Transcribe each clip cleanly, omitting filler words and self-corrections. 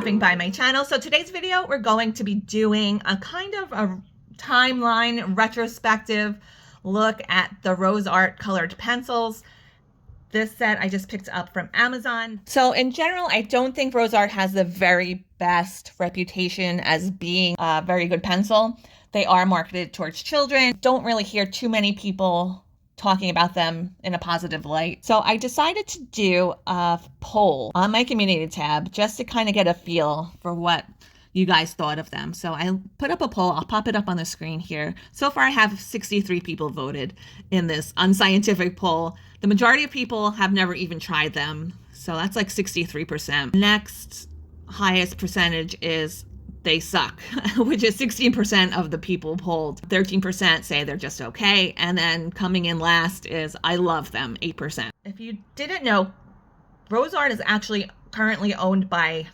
stopping by my channel. So today's video, we're going to be doing a kind of a timeline retrospective look at the RoseArt colored pencils. This set I just picked up from Amazon. So in general, I don't think RoseArt has the very best reputation as being a very good pencil. They are marketed towards children. Don't really hear too many people talking about them in a positive light. So I decided to do a poll on my community tab just to kind of get a feel for what you guys thought of them. So I put up a poll. I'll pop it up on the screen here. So far I have 63 people voted in this unscientific poll. The majority of people have never even tried them. So that's like 63%. Next highest percentage is they suck, which is 16% of the people polled. 13% say they're just okay. And then coming in last is I love them, 8%. If you didn't know, RoseArt is actually currently owned by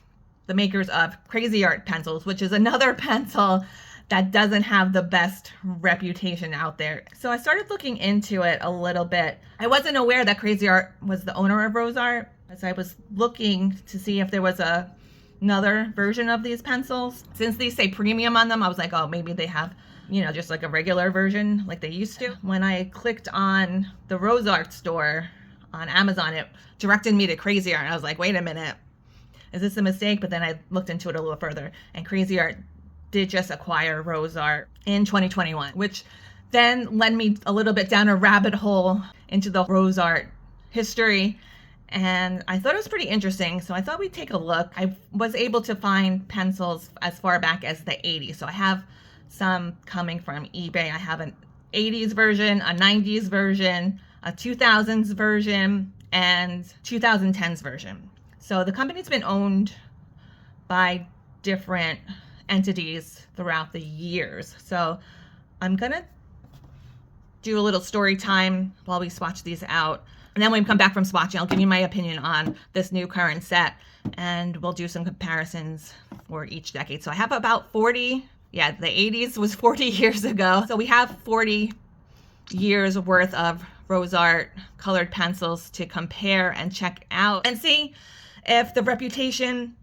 the makers of CraZArt Pencils, which is another pencil that doesn't have the best reputation out there. So I started looking into it a little bit. I wasn't aware that CraZArt was the owner of RoseArt, as I was looking to see if there was another version of these pencils. Since these say premium on them, I was like, oh, maybe they have, you know, just like a regular version like they used to. When I clicked on the RoseArt store on Amazon, it directed me to CraZArt, and I was like, wait a minute, is this a mistake? But then I looked into it a little further, and CraZArt did just acquire RoseArt in 2021, which then led me a little bit down a rabbit hole into the RoseArt history. And I thought it was pretty interesting, so I thought we'd take a look. I was able to find pencils as far back as the 80s. So I have some coming from eBay. I have an 80s version, a 90s version, a 2000s version, and 2010s version. So the company's been owned by different entities throughout the years. So I'm gonna do a little story time while we swatch these out. And then when we come back from swatching, I'll give you my opinion on this new current set, and we'll do some comparisons for each decade. So I have about 40, yeah, the 80s was 40 years ago. So we have 40 years worth of RoseArt colored pencils to compare and check out and see if the reputation,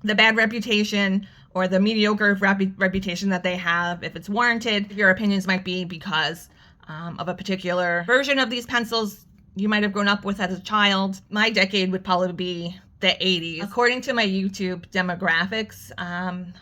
the bad reputation, or the mediocre reputation that they have, if it's warranted. Your opinions might be because of a particular version of these pencils you might have grown up with as a child. My decade would probably be the 80s. According to my YouTube demographics,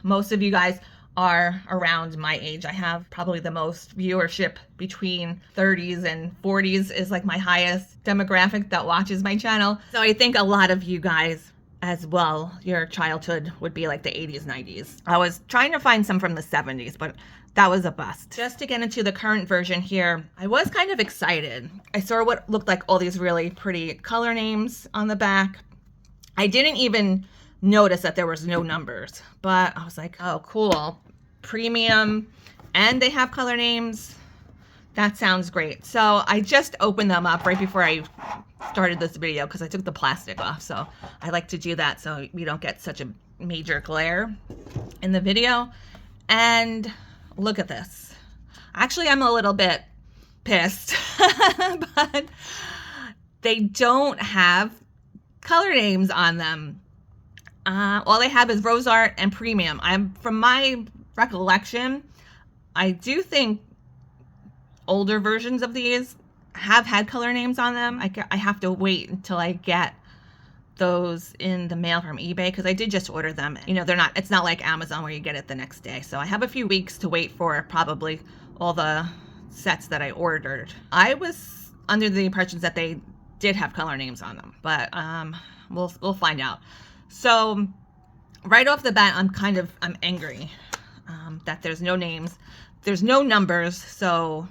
most of you guys are around my age. I have probably the most viewership between 30s and 40s is like my highest demographic that watches my channel. So I think a lot of you guys as well, your childhood would be like the 80s, 90s. I was trying to find some from the 70s, but that was a bust. Just to get into the current version here, I was kind of excited. I saw what looked like all these really pretty color names on the back. I didn't even notice that there was no numbers, but I was like, oh, cool. Premium, and they have color names. That sounds great. So I just opened them up right before I started this video because I took the plastic off. So I like to do that so we don't get such a major glare in the video. And look at this. Actually, I'm a little bit pissed, but they don't have color names on them. All they have is RoseArt and Premium. From my recollection, I do think older versions of these have had color names on them. I have to wait until I get those in the mail from eBay because I did just order them. You know, it's not like Amazon where you get it the next day. So I have a few weeks to wait for probably all the sets that I ordered. I was under the impression that they did have color names on them, but we'll find out. So right off the bat, I'm angry that there's no names, there's no numbers, so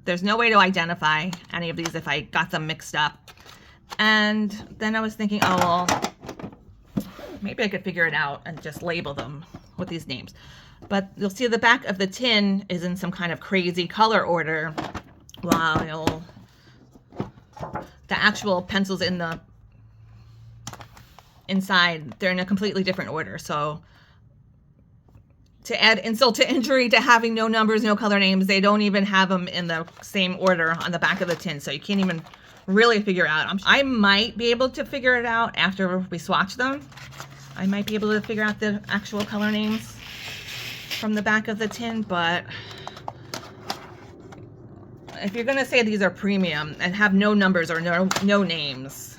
there's no way to identify any of these if I got them mixed up. And then I was thinking, oh, well, maybe I could figure it out and just label them with these names. But you'll see the back of the tin is in some kind of crazy color order, while the actual pencils in the inside, they're in a completely different order. So to add insult to injury to having no numbers, no color names, they don't even have them in the same order on the back of the tin. So you can't even really figure out. I might be able to figure it out after we swatch them. I might be able to figure out the actual color names from the back of the tin, but if you're gonna say these are premium and have no numbers or no names,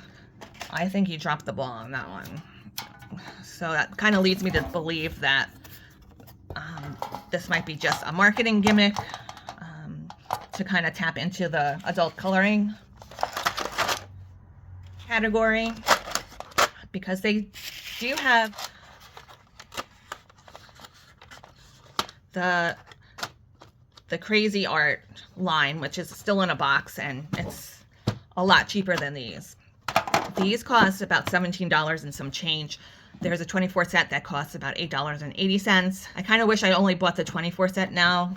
I think you dropped the ball on that one. So that kind of leads me to believe that this might be just a marketing gimmick to kind of tap into the adult coloring category, because they do have the CraZArt line, which is still in a box, and it's a lot cheaper than these. These cost about $17 and some change. There's a 24 set that costs about $8.80. I kind of wish I only bought the 24 set now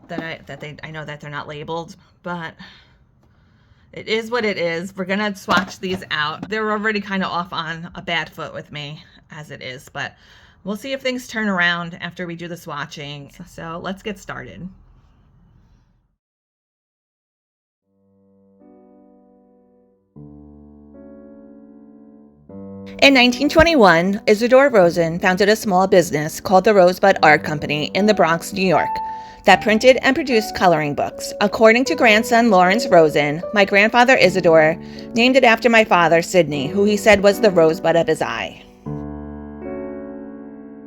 that I know that they're not labeled, but it is what it is. We're gonna swatch these out. They're already kind of off on a bad foot with me as it is, but we'll see if things turn around after we do the swatching. So let's get started. In 1921, Isidore Rosen founded a small business called the RoseArt Art Company in the Bronx, New York, that printed and produced coloring books. According to grandson Lawrence Rosen, my grandfather Isidore named it after my father Sidney, who he said was the rosebud of his eye.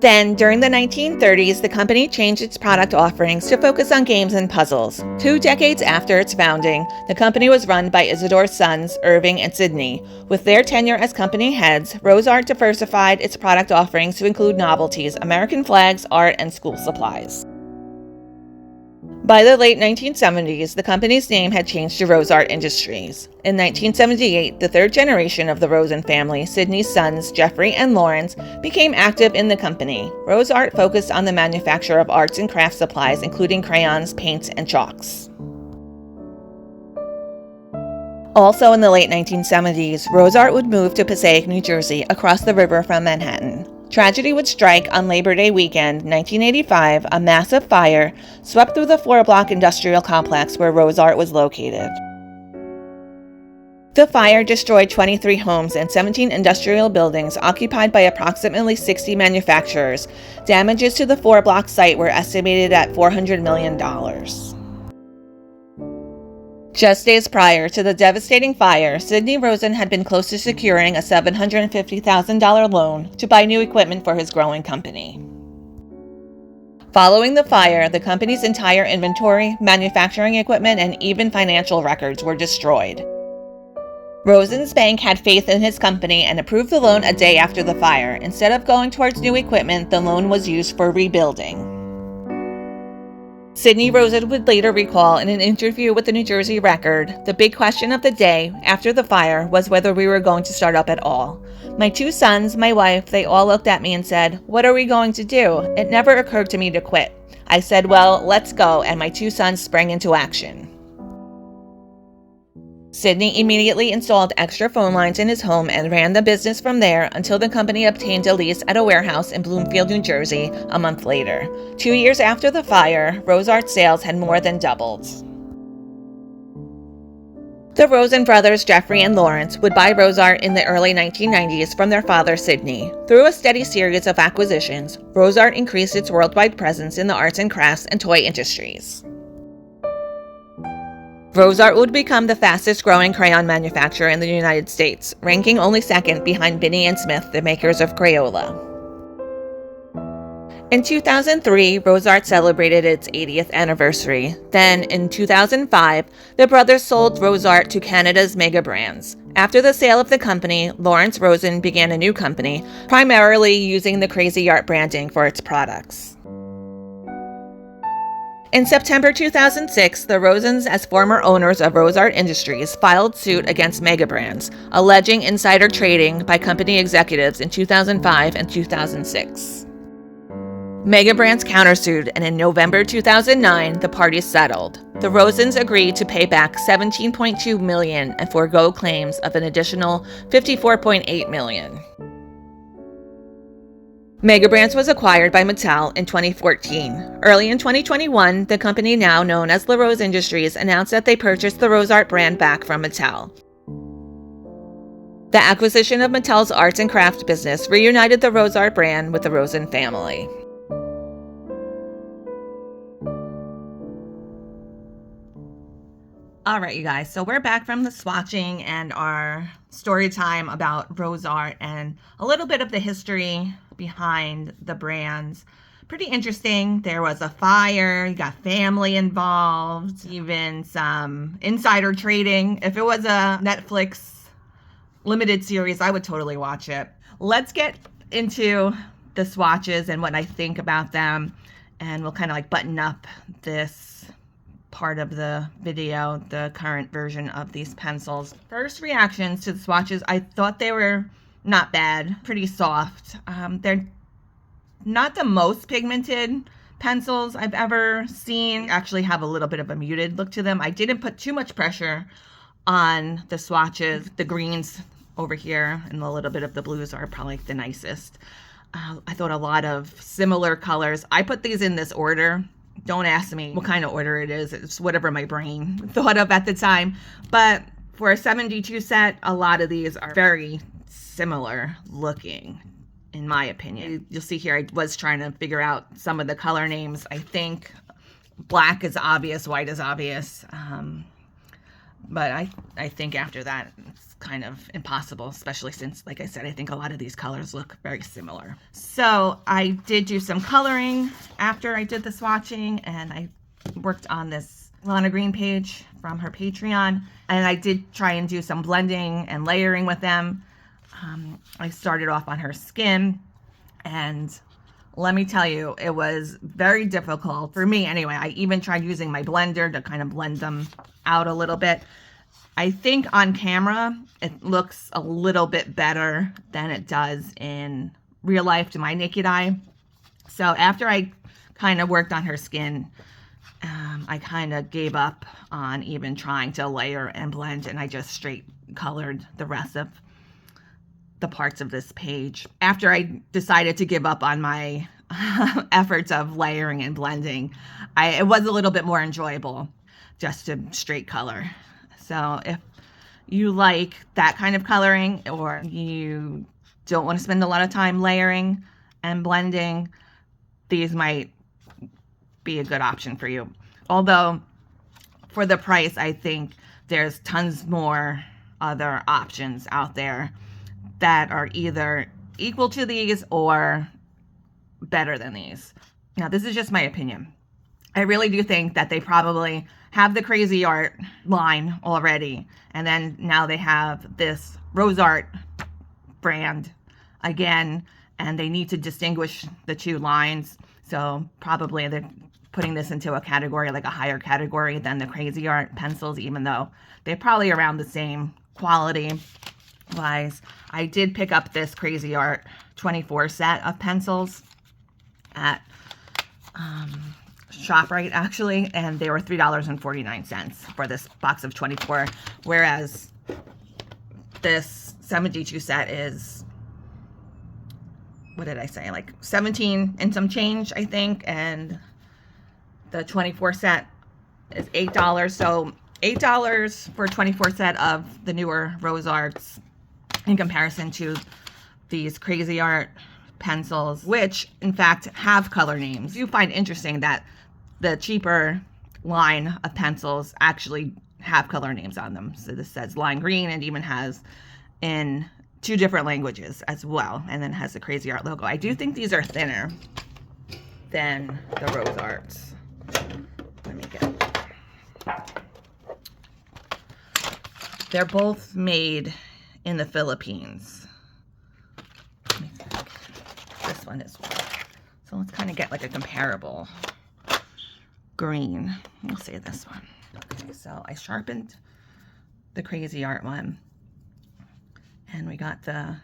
Then, during the 1930s, the company changed its product offerings to focus on games and puzzles. 2 decades after its founding, the company was run by Isidore's sons, Irving and Sidney. With their tenure as company heads, RoseArt diversified its product offerings to include novelties, American flags, art, and school supplies. By the late 1970s, the company's name had changed to RoseArt Industries. In 1978, the third generation of the Rosen family, Sidney's sons, Jeffrey and Lawrence, became active in the company. RoseArt focused on the manufacture of arts and craft supplies, including crayons, paints, and chalks. Also in the late 1970s, RoseArt would move to Passaic, New Jersey, across the river from Manhattan. Tragedy would strike on Labor Day weekend, 1985. A massive fire swept through the 4-block industrial complex where RoseArt was located. The fire destroyed 23 homes and 17 industrial buildings occupied by approximately 60 manufacturers. Damages to the 4-block site were estimated at $400 million. Just days prior to the devastating fire, Sidney Rosen had been close to securing a $750,000 loan to buy new equipment for his growing company. Following the fire, the company's entire inventory, manufacturing equipment, and even financial records were destroyed. Rosen's bank had faith in his company and approved the loan a day after the fire. Instead of going towards new equipment, the loan was used for rebuilding. Sidney Rosen would later recall in an interview with the New Jersey Record, the big question of the day after the fire was whether we were going to start up at all. My 2 sons, my wife, they all looked at me and said, "What are we going to do?" It never occurred to me to quit. I said, "Well, let's go," and my 2 sons sprang into action. Sidney immediately installed extra phone lines in his home and ran the business from there until the company obtained a lease at a warehouse in Bloomfield, New Jersey, a month later. 2 years after the fire, RoseArt sales had more than doubled. The Rosen brothers, Jeffrey and Lawrence, would buy RoseArt in the early 1990s from their father, Sidney. Through a steady series of acquisitions, RoseArt increased its worldwide presence in the arts and crafts and toy industries. RoseArt would become the fastest growing crayon manufacturer in the United States, ranking only second behind Binney and Smith, the makers of Crayola. In 2003, RoseArt celebrated its 80th anniversary. Then, in 2005, the brothers sold RoseArt to Canada's Mega Brands. After the sale of the company, Lawrence Rosen began a new company, primarily using the CraZArt branding for its products. In September 2006, the Rosens, as former owners of RoseArt Industries, filed suit against Mega Brands, alleging insider trading by company executives in 2005 and 2006. Mega Brands countersued, and in November 2009, the parties settled. The Rosens agreed to pay back $17.2 million and forego claims of an additional $54.8 million. Mega Brands was acquired by Mattel in 2014. Early in 2021, the company now known as La Rose Industries announced that they purchased the RoseArt brand back from Mattel. The acquisition of Mattel's arts and craft business reunited the RoseArt brand with the Rosen family. All right, you guys, so we're back from the swatching and our story time about RoseArt and a little bit of the history behind the brands. Pretty interesting. There was a fire, you got family involved, even some insider trading. If it was a Netflix limited series, I would totally watch it. Let's get into the swatches and what I think about them, and we'll kind of like button up this part of the video, the current version of these pencils. First reactions to the swatches, I thought they were not bad, pretty soft. They're not the most pigmented pencils I've ever seen. Actually have a little bit of a muted look to them. I didn't put too much pressure on the swatches. The greens over here and a little bit of the blues are probably the nicest. I thought a lot of similar colors. I put these in this order. Don't ask me what kind of order it is. It's whatever my brain thought of at the time. But for a 72 set, a lot of these are very similar looking, in my opinion. You'll see here, I was trying to figure out some of the color names. I think black is obvious, white is obvious. But I think after that, it's kind of impossible, especially since, like I said, I think a lot of these colors look very similar. So I did do some coloring after I did the swatching, and I worked on this Lana Green page from her Patreon, and I did try and do some blending and layering with them. I started off on her skin, and let me tell you, it was very difficult for me anyway. I even tried using my blender to kind of blend them out a little bit. I think on camera, it looks a little bit better than it does in real life to my naked eye. So after I kind of worked on her skin, I kind of gave up on even trying to layer and blend, and I just straight colored the rest of the parts of this page. After I decided to give up on my efforts of layering and blending, it was a little bit more enjoyable just to straight color. So if you like that kind of coloring, or you don't want to spend a lot of time layering and blending, these might be a good option for you. Although for the price, I think there's tons more other options out there that are either equal to these or better than these. Now, this is just my opinion. I really do think that they probably have the CraZArt line already, and then now they have this RoseArt brand again, and they need to distinguish the two lines. So probably they're putting this into a category, like a higher category than the CraZArt pencils, even though they're probably around the same quality wise. I did pick up this CraZArt 24 set of pencils at ShopRite actually, and they were $3.49 for this box of 24, whereas this 72 set is, what did I say, like 17 and some change, I think, and the 24 set is $8. So $8 for a 24 set of the newer RoseArts in comparison to these CraZArt pencils, which in fact have color names. You find interesting that the cheaper line of pencils actually have color names on them. So this says lime green, and even has in 2 different languages as well, and then has the CraZArt logo. I do think these are thinner than the RoseArts. Let me get. They're both made in the Philippines. Let me think. This one is one. So let's kind of get like a comparable green. We'll say this one. Okay, so I sharpened the CraZArt one, and we got the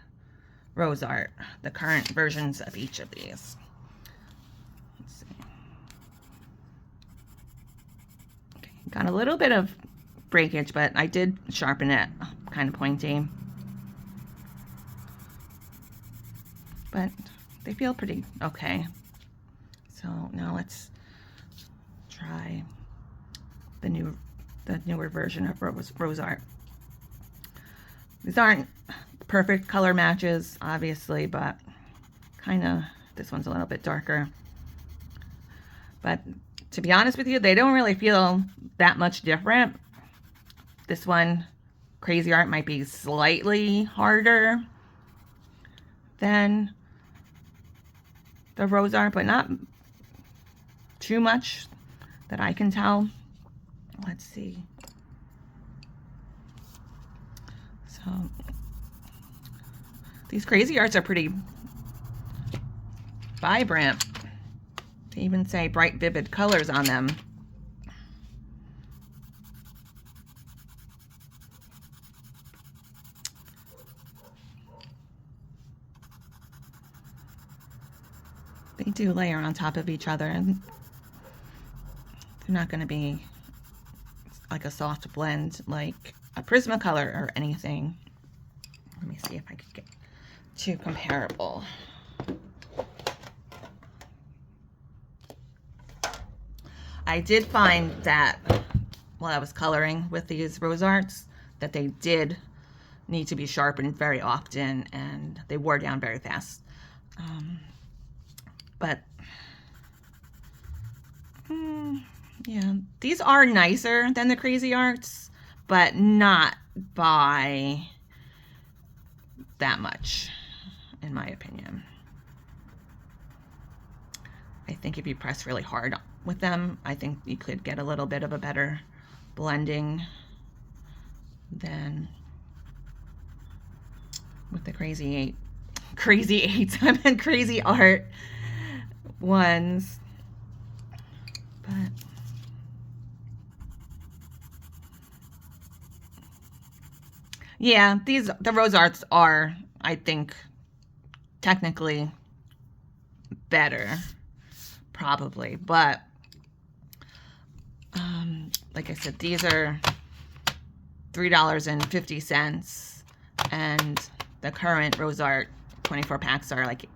RoseArt, the current versions of each of these. Let's see. Okay, got a little bit of breakage, but I did sharpen it kind of pointy. But they feel pretty okay. So now let's try the newer version of RoseArt. These aren't perfect color matches, obviously, but kind of, this one's a little bit darker. But to be honest with you, they don't really feel that much different. This one, CraZArt, might be slightly harder than the RoseArt, but not too much that I can tell. Let's see. So these CraZArts are pretty vibrant. They even say bright, vivid colors on them. They do layer on top of each other, and they're not going to be like a soft blend like a Prismacolor or anything. Let me see if I could get two comparable. I did find that while I was coloring with these RoseArts that they did need to be sharpened very often, and they wore down very fast. But yeah, these are nicer than the CraZArts, but not by that much, in my opinion. I think if you press really hard with them, I think you could get a little bit of a better blending than with the CraZArt, I meant CraZArt ones. But yeah, the RoseArts are, I think, technically better, probably, but like I said, these are $3.50, and the current RoseArt 24 packs are like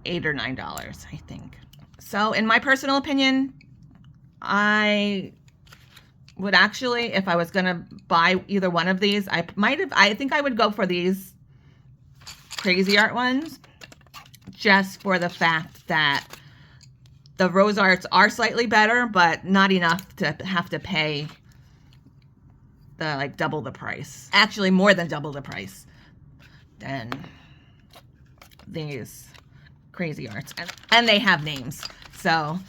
$8 or $9, I think. So in my personal opinion, I would actually, if I was gonna buy either one of these, I think I would go for these CraZArt ones, just for the fact that the RoseArts are slightly better, but not enough to have to pay the like double the price. Actually, more than double the price than these CraZArts, and they have names, so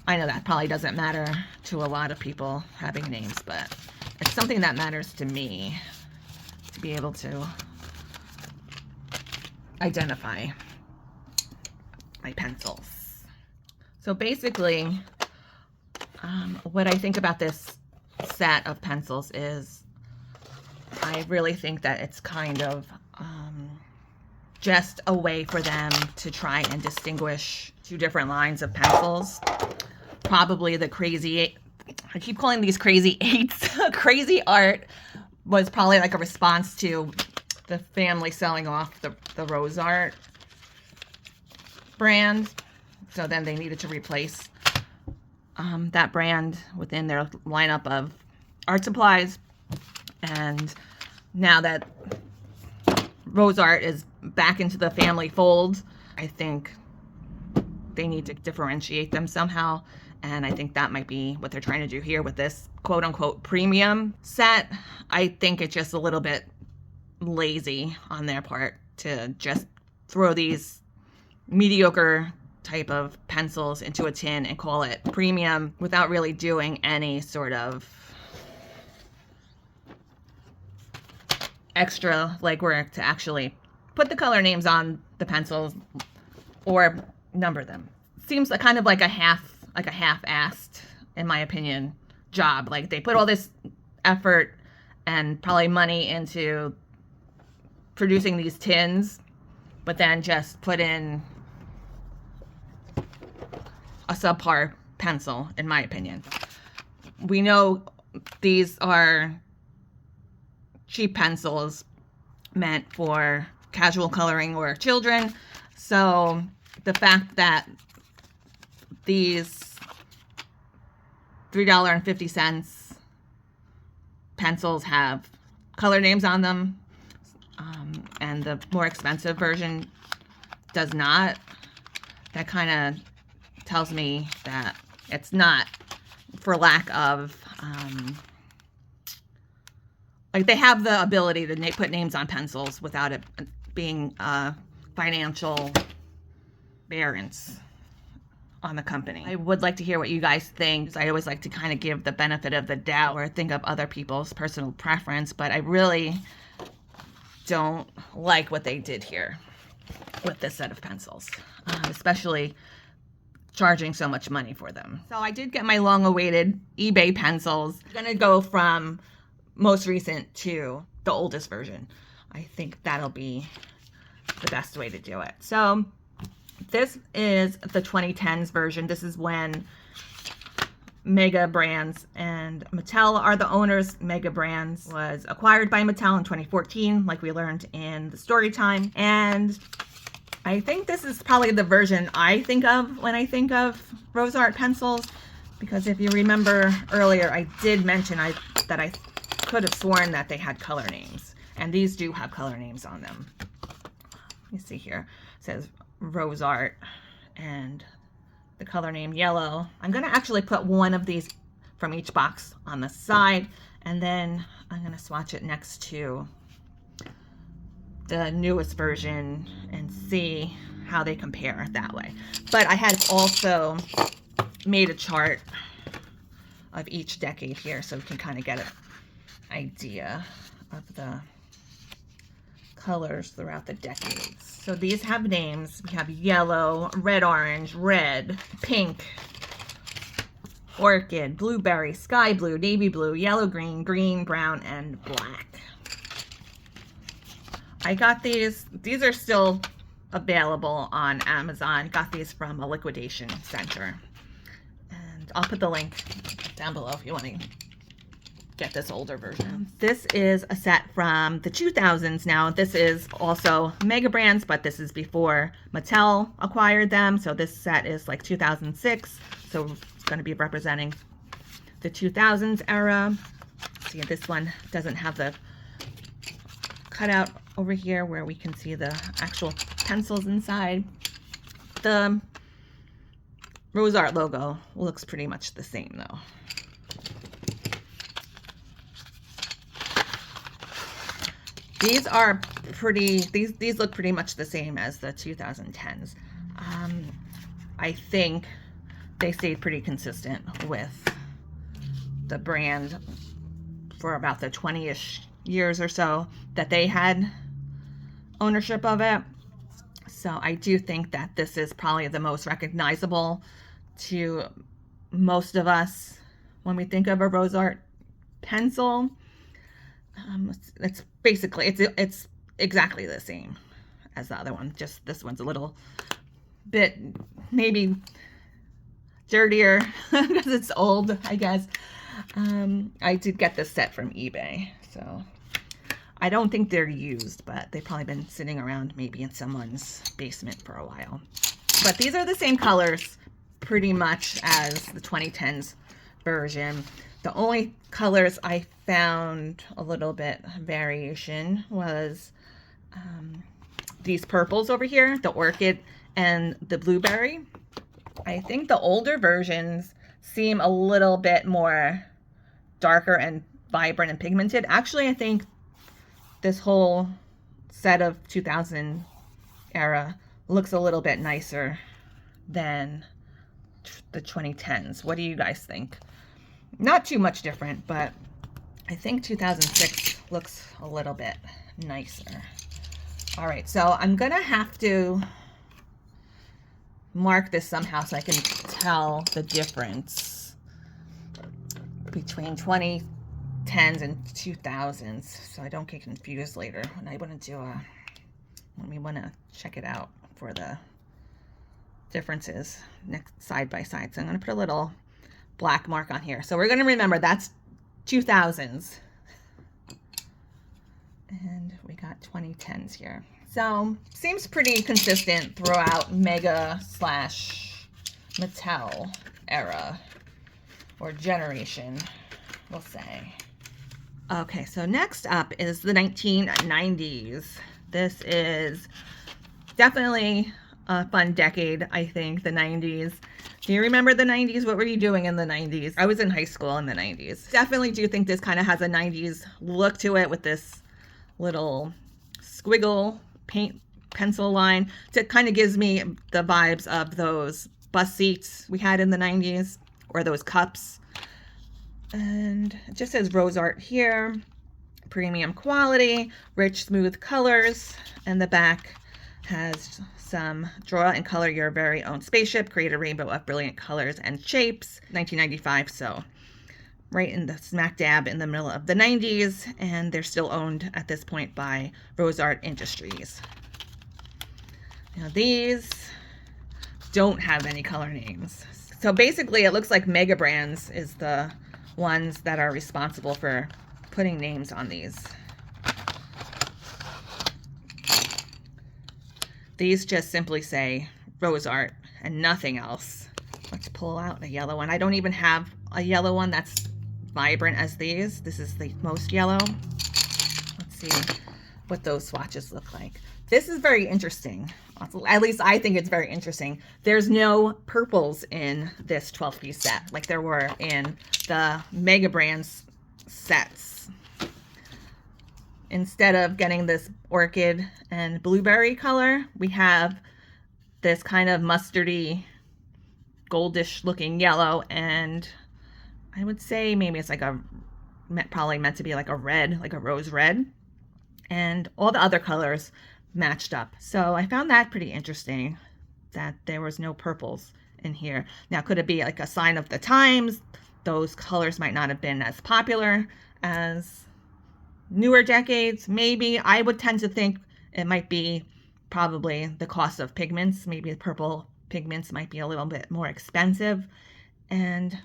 I know that probably doesn't matter to a lot of people having names, but it's something that matters to me, to be able to identify my pencils. So basically, what I think about this set of pencils is I really think that it's kind of just a way for them to try and distinguish two different lines of pencils. Probably the I keep calling these CraZArts. CraZArt was probably like a response to the family selling off the RoseArt brand. So then they needed to replace that brand within their lineup of art supplies. And now that RoseArt is back into the family fold, I think they need to differentiate them somehow. And I think that might be what they're trying to do here with this quote unquote premium set. I think it's just a little bit lazy on their part to just throw these mediocre type of pencils into a tin and call it premium without really doing any sort of extra legwork to actually put the color names on the pencils or number them. Seems like kind of like a half-assed, in my opinion, job. Like they put all this effort and probably money into producing these tins, but then just put in a subpar pencil, in my opinion. We know these are cheap pencils meant for casual coloring or children, so the fact that these $3.50 pencils have color names on them, and and the more expensive version does not. That kind of tells me that it's not for lack of, like, they have the ability to put names on pencils without it being financial variance on the company. I would like to hear what you guys think. I always like to kind of give the benefit of the doubt or think of other people's personal preference, but I really don't like what they did here with this set of pencils, especially charging so much money for them. So I did get my long-awaited eBay pencils. I'm gonna go from most recent to the oldest version. I think that'll be the best way to do it. So this is the 2010s version. This is when Mega Brands and Mattel are the owners. Mega Brands was acquired by Mattel in 2014, like we learned in the story time. And I think this is probably the version I think of when I think of RoseArt pencils, because if you remember earlier, I did mention that I could have sworn that they had color names, and these do have color names on them. You see here, it says RoseArt and the color name yellow. I'm gonna actually put one of these from each box on the side, and then I'm gonna swatch it next to the newest version and see how they compare that way. But I had also made a chart of each decade here, so we can kind of get an idea of the colors throughout the decades. So these have names. We have yellow, red, orange, red, pink, orchid, blueberry, sky blue, navy blue, yellow, green, green, brown, and black. I got these are still available on Amazon. Got these from a liquidation center. And I'll put the link down below if you want to get this older version. This is a set from the 2000s now. This is also Mega Brands, but this is before Mattel acquired them. So this set is like 2006. So it's going to be representing the 2000s era. See, this one doesn't have the cutout over here where we can see the actual pencils inside. The RoseArt logo looks pretty much the same though. These are pretty, these look pretty much the same as the 2010s. I think they stayed pretty consistent with the brand for about the 20-ish years or so that they had ownership of it. So I do think that this is probably the most recognizable to most of us when we think of a RoseArt pencil. It's basically, it's exactly the same as the other one, just this one's a little bit maybe dirtier because it's old, I guess. I did get this set from eBay, so I don't think they're used, but they've probably been sitting around maybe in someone's basement for a while. But these are the same colors pretty much as the 2010s version. The only colors I found a little bit variation was these purples over here, the orchid and the blueberry. I think the older versions seem a little bit more darker and vibrant and pigmented. Actually, I think this whole set of 2000 era looks a little bit nicer than the 2010s. What do you guys think? Not too much different, but I think 2006 looks a little bit nicer. All right, so I'm gonna have to mark this somehow so I can tell the difference between 2010s and 2000s, so I don't get confused later when I want to do when we want to check it out for the differences next side by side. So I'm going to put a little black mark on here. So we're going to remember that's 2000s. And we got 2010s here. So seems pretty consistent throughout Mega / Mattel era or generation, we'll say. Okay, so next up is the 1990s. This is definitely a fun decade, I think, the 90s. Do you remember the 90s? What were you doing in the 90s? I was in high school in the 90s. Definitely do think this kind of has a 90s look to it with this little squiggle paint pencil line. So it kind of gives me the vibes of those bus seats we had in the 90s, or those cups. And it just says RoseArt here. Premium quality, rich, smooth colors, and the back has some draw and color your very own spaceship, create a rainbow of brilliant colors and shapes. 1995, so right in the smack dab in the middle of the 90s, and they're still owned at this point by RoseArt Industries. Now these don't have any color names. So basically it looks like Mega Brands is the ones that are responsible for putting names on these. These just simply say RoseArt and nothing else. Let's pull out a yellow one. I don't even have a yellow one that's vibrant as these. This is the most yellow. Let's see what those swatches look like. This is very interesting. At least I think it's very interesting. There's no purples in this 12-piece set like there were in the Mega Brands sets. Instead of getting this orchid and blueberry color, we have this kind of mustardy, goldish looking yellow, and I would say maybe it's like probably meant to be like a red, like a rose red, and all the other colors matched up. So I found that pretty interesting that there was no purples in here. Now, could it be like a sign of the times? Those colors might not have been as popular as newer decades. Maybe. I would tend to think it might be probably the cost of pigments. Maybe the purple pigments might be a little bit more expensive. And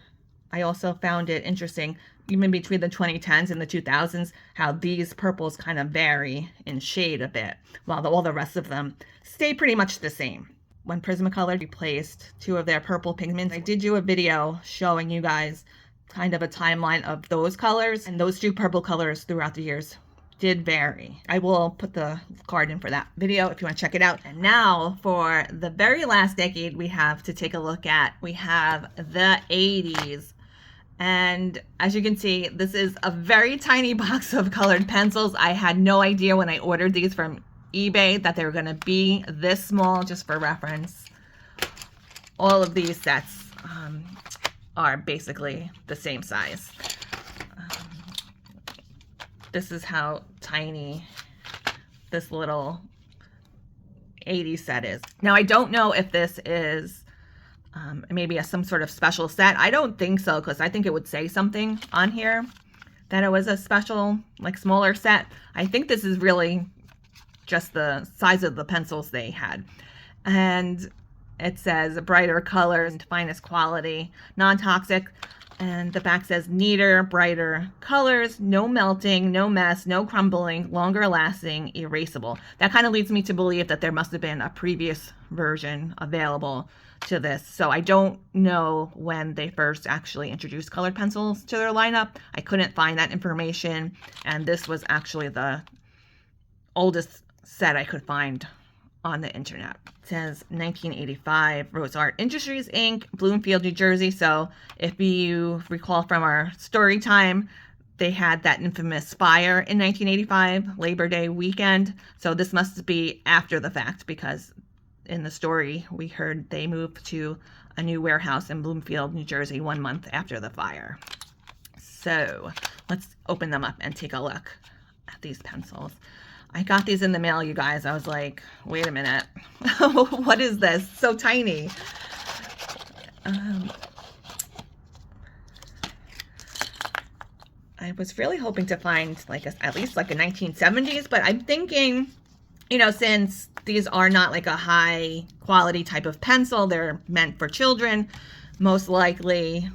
I also found it interesting, even between the 2010s and the 2000s, how these purples kind of vary in shade a bit, while all the rest of them stay pretty much the same. When Prismacolor replaced two of their purple pigments, I did do a video showing you guys kind of a timeline of those colors, and those two purple colors throughout the years did vary. I will put the card in for that video if you want to check it out. And now for the very last decade we have to take a look at, we have the 80s. And as you can see, this is a very tiny box of colored pencils. I had no idea when I ordered these from eBay that they were going to be this small. Just for reference, all of these sets are basically the same size. This is how tiny this little 80 set is. Now, I don't know if this is maybe some sort of special set. I don't think so, because I think it would say something on here that it was a special, like, smaller set. I think this is really just the size of the pencils they had. And it says brighter colors, finest quality, non-toxic. And the back says neater, brighter colors, no melting, no mess, no crumbling, longer lasting, erasable. That kind of leads me to believe that there must have been a previous version available to this. So I don't know when they first actually introduced colored pencils to their lineup. I couldn't find that information. And this was actually the oldest set I could find on the internet. It says 1985, RoseArt Industries Inc., Bloomfield, New Jersey. So if you recall from our story time, they had that infamous fire in 1985, Labor Day weekend. So this must be after the fact, because in the story we heard they moved to a new warehouse in Bloomfield, New Jersey 1 month after the fire. So let's open them up and take a look at these pencils. I got these in the mail, you guys. I was like, wait a minute. What is this? So tiny. I was really hoping to find like at least like a 1970s, but I'm thinking, you know, since these are not like a high quality type of pencil, they're meant for children, most likely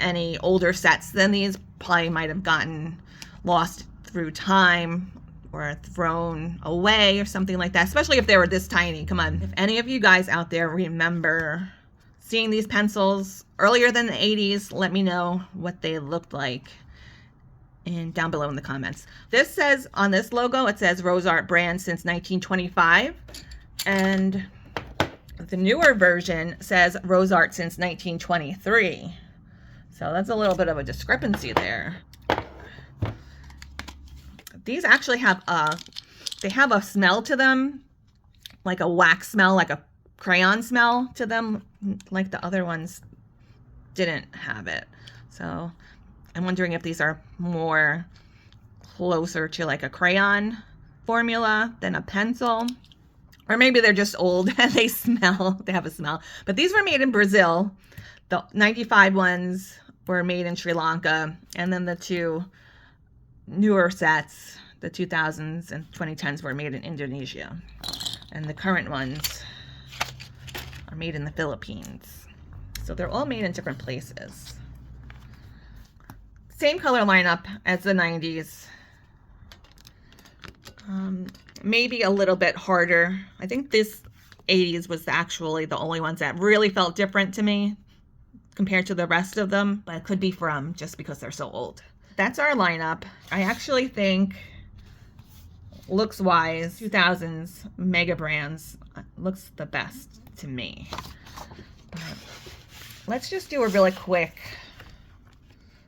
any older sets than these probably might have gotten lost through time or thrown away or something like that, especially if they were this tiny. Come on. If any of you guys out there remember seeing these pencils earlier than the 80s, let me know what they looked like and down below in the comments. This says, on this logo, it says RoseArt brand since 1925. And the newer version says RoseArt since 1923. So that's a little bit of a discrepancy there. These actually have they have a smell to them, like a wax smell, like a crayon smell to them, like the other ones didn't have it. So I'm wondering if these are more closer to like a crayon formula than a pencil, or maybe they're just old and they smell, they have a smell. But these were made in Brazil. The 95 ones were made in Sri Lanka, and then the two newer sets, the 2000s and 2010s, were made in Indonesia. And the current ones are made in the Philippines. So they're all made in different places. Same color lineup as the 90s. Maybe a little bit harder. I think this 80s was actually the only ones that really felt different to me compared to the rest of them, but it could be from just because they're so old. That's our lineup. I actually think, looks wise, 2000s Mega Brands looks the best to me. But let's just do a really quick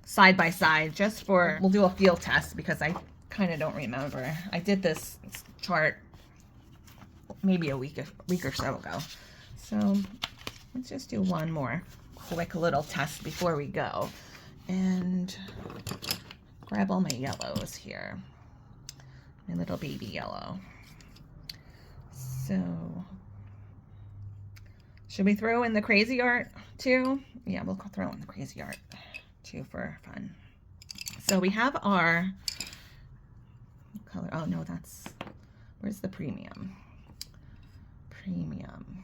side by side, just for, we'll do a feel test because I kind of don't remember. I did this chart maybe a week or so ago. So let's just do one more quick little test before we go. And grab all my yellows here. My little baby yellow. So, should we throw in the CraZArt too? Yeah, we'll throw in the CraZArt too for fun. So we have our color. Oh no, that's, where's the premium? Premium.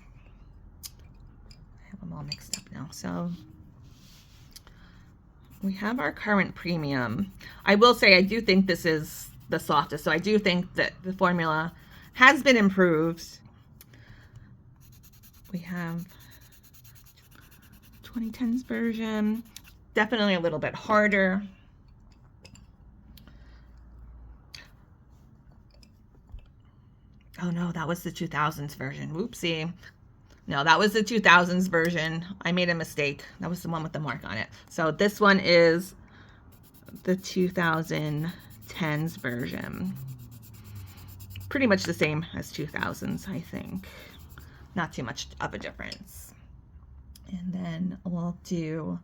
I have them all mixed up now. So we have our current premium. I will say I do think this is the softest, so I do think that the formula has been improved. We have 2010s version, definitely a little bit harder. Oh no, that was the 2000s version. Whoopsie. No, that was the 2000s version. I made a mistake. That was the one with the mark on it. So this one is the 2010s version. Pretty much the same as 2000s, I think. Not too much of a difference. And then we'll do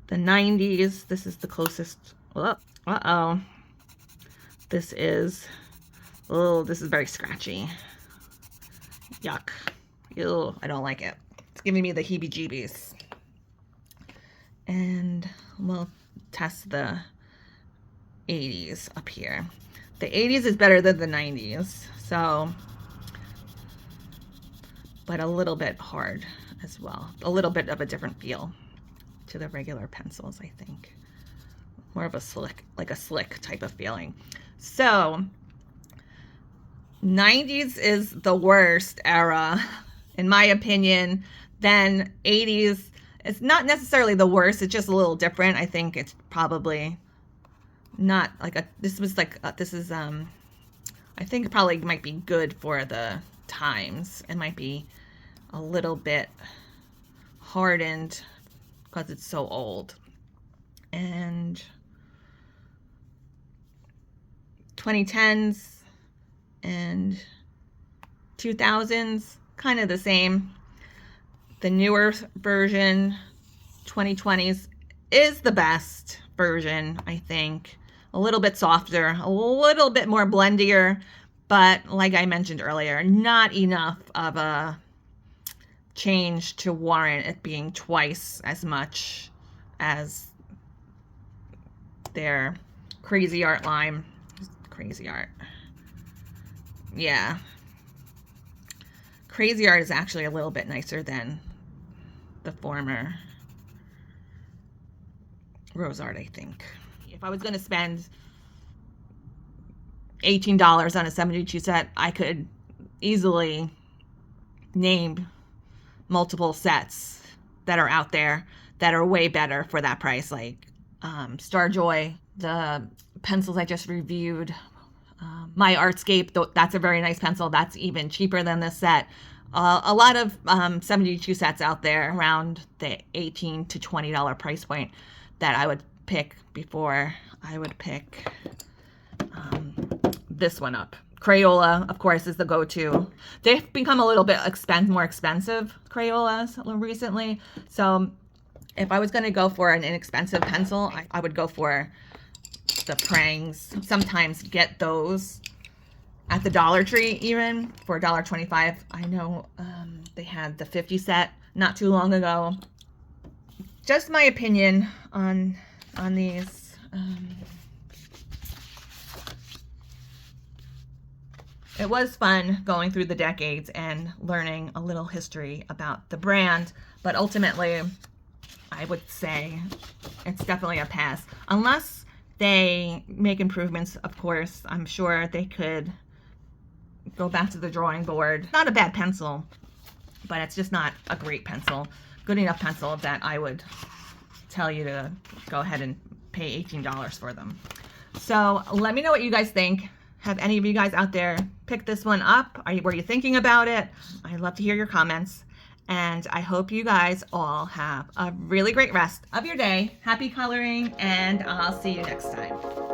the 90s. This is the closest. Oh, uh-oh. This is, oh, this is very scratchy. Yuck. Ew, I don't like it. It's giving me the heebie-jeebies. And we'll test the 80s up here. The 80s is better than the 90s, so, but a little bit hard as well. A little bit of a different feel to the regular pencils, I think. More of a slick, like a slick type of feeling. So 90s is the worst era, in my opinion. Then 80s, it's not necessarily the worst, it's just a little different. I think it's probably not like a, this was like, this is, I think it probably might be good for the times. It might be a little bit hardened because it's so old. And 2010s and 2000s, kind of the same. The newer version, 2020s, is the best version, I think. A little bit softer, a little bit more blendier, but like I mentioned earlier, not enough of a change to warrant it being twice as much as their CraZArt line. CraZArt. Yeah. CraZArt is actually a little bit nicer than the former RoseArt, I think. If I was going to spend $18 on a 72 set, I could easily name multiple sets that are out there that are way better for that price. Like, Starjoy, the pencils I just reviewed, My Artscape, that's a very nice pencil. That's even cheaper than this set. A lot of 72 sets out there around the $18 to $20 price point that I would pick before I would pick this one up. Crayola, of course, is the go-to. They've become a little bit more expensive, Crayolas, recently. So if I was going to go for an inexpensive pencil, I would go for the Prangs. Sometimes get those at the Dollar Tree even for $1.25. I know they had the 50 set not too long ago. Just my opinion on these. It was fun going through the decades and learning a little history about the brand, but ultimately I would say it's definitely a pass. Unless they make improvements, of course, I'm sure they could go back to the drawing board. Not a bad pencil, but it's just not a great pencil. Good enough pencil that I would tell you to go ahead and pay $18 for them. So let me know what you guys think. Have any of you guys out there picked this one up? Were you thinking about it? I'd love to hear your comments. And I hope you guys all have a really great rest of your day. Happy coloring, and I'll see you next time.